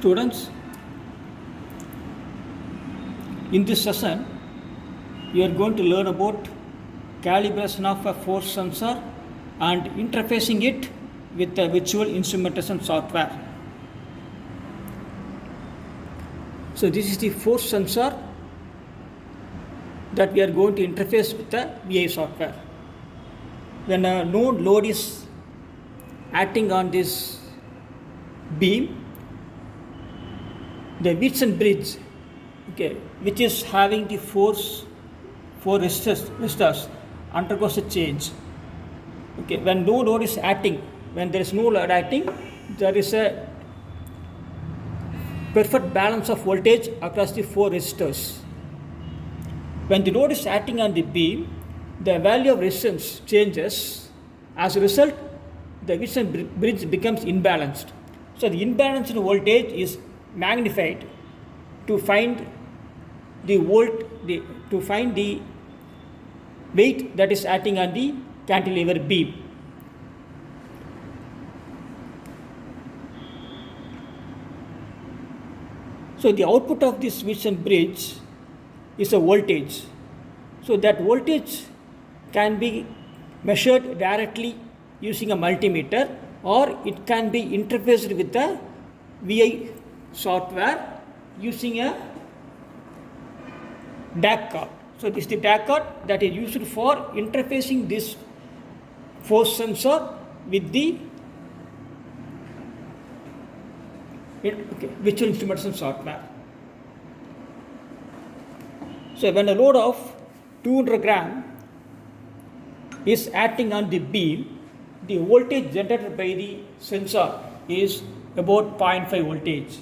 Students, in this session, you are going to learn about calibration of a force sensor and interfacing it with the visual instrumentation software. So this is the force sensor that we are going to interface with the VI software. When a node load is acting on this beam, the Wheatstone bridge, which is having the force for resistors undergoes a change. When no load is acting, when there is no load acting, there is a perfect balance of voltage across the four resistors. When the load is acting on the beam, the value of resistance changes. As a result, the Wheatstone bridge becomes imbalanced. So the imbalanced voltage is magnified to find the weight that is acting on the cantilever beam. So the output of this Wheatstone bridge is a voltage. So that voltage can be measured directly using a multimeter, or it can be interfaced with the VI software using a DAC card. So this is the DAC card that is used for interfacing this force sensor with the visual instrumentation software. So when a load of 200 gram is acting on the beam, the voltage generated by the sensor is about 0.5 voltage.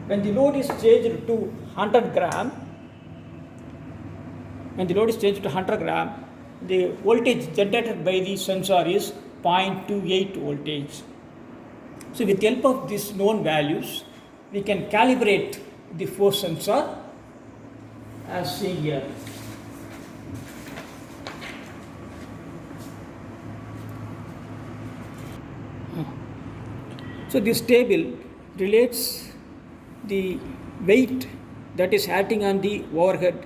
When the load is changed to 100 gram, the voltage generated by the sensor is 0.28 voltage. So with the help of these known values, we can calibrate the force sensor as seen here. So this table relates the weight that is acting on the overhead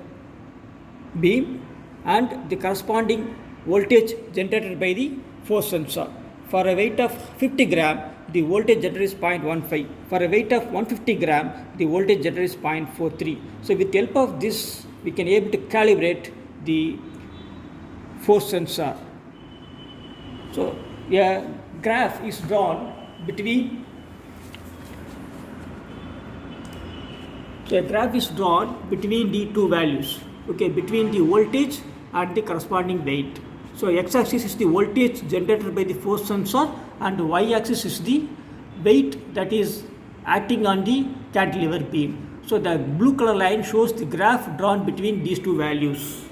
beam and the corresponding voltage generated by the force sensor. For a weight of 50 gram, the voltage generated is 0.15. For a weight of 150 gram, the voltage generated is 0.43. So with the help of this, we can able to calibrate the force sensor. So a graph is drawn between the two values, between the voltage and the corresponding weight. So x-axis is the voltage generated by the force sensor and y-axis is the weight that is acting on the cantilever beam. So the blue color line shows the graph drawn between these two values.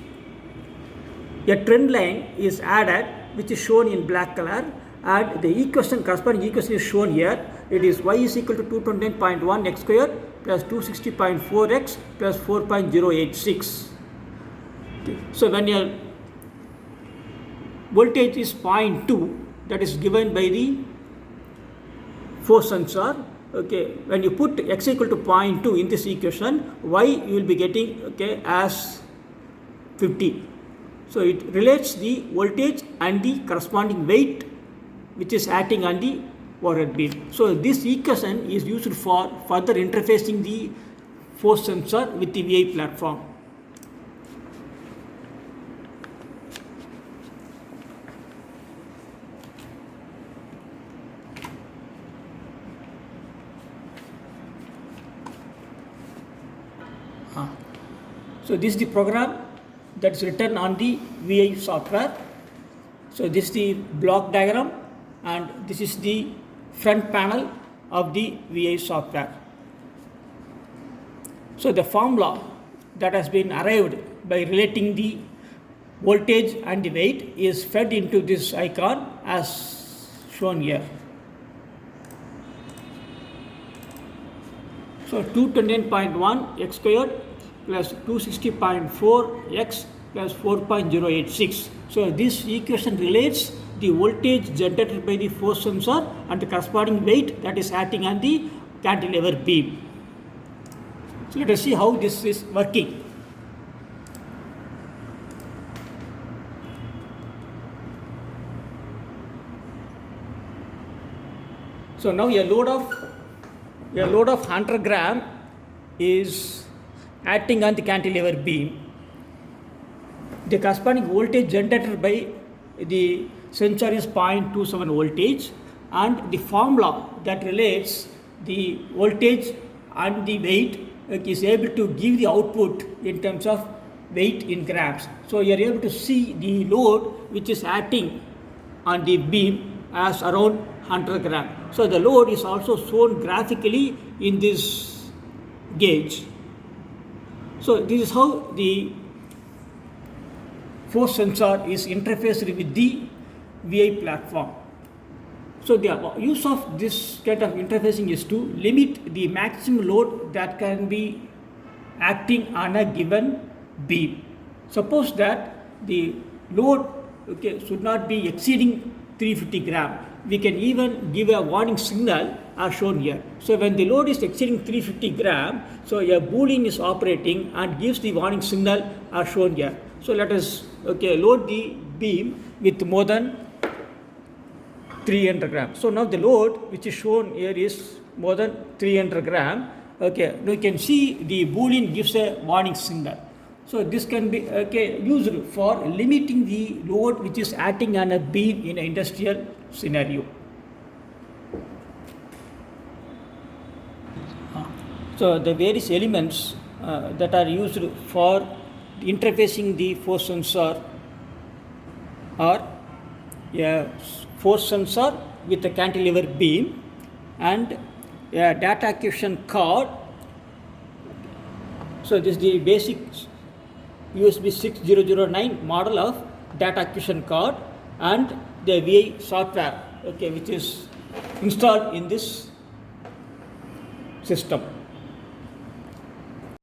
A trend line is added, which is shown in black color, and the corresponding equation is shown here. It is y is equal to 229.1 x square plus 260.4 x plus 4.086. So when your voltage is 0.2, that is given by the force sensor. When you put x equal to 0.2 in this equation, y you will be getting as 50. So it relates the voltage and the corresponding weight which is acting on the overhead beam. So this equation is used for further interfacing the force sensor with the VI platform. So this is the program that is written on the VI software. So this is the block diagram and this is the front panel of the VI software. So the formula that has been arrived by relating the voltage and the weight is fed into this icon as shown here. So 229.1 x squared plus 260.4 x plus 4.086. So this equation relates the voltage generated by the force sensor and the corresponding weight that is acting on the cantilever beam. So let us see how this is working. So now a load of 100 gram is acting on the cantilever beam. The corresponding voltage generated by the sensor is 0.27 voltage, and the formula that relates the voltage and the weight is able to give the output in terms of weight in grams. So you are able to see the load which is acting on the beam as around 100 gram. So the load is also shown graphically in this gauge. So this is how the force sensor is interfaced with the VI platform. So the use of this kind of interfacing is to limit the maximum load that can be acting on a given beam. Suppose that the load should not be exceeding 350 gram. We can even give a warning signal as shown here. So when the load is exceeding 350 gram, so a boolean is operating and gives the warning signal as shown here. So let us load the beam with more than 300 gram. So now the load which is shown here is more than 300 gram. We can see the boolean gives a warning signal. So this can be used for limiting the load which is acting on a beam in an industrial scenario. So the various elements that are used for interfacing the force sensor are a force sensor with a cantilever beam and a data acquisition card. So this is the basic USB 6009 model of data acquisition card and the VI software which is installed in this system.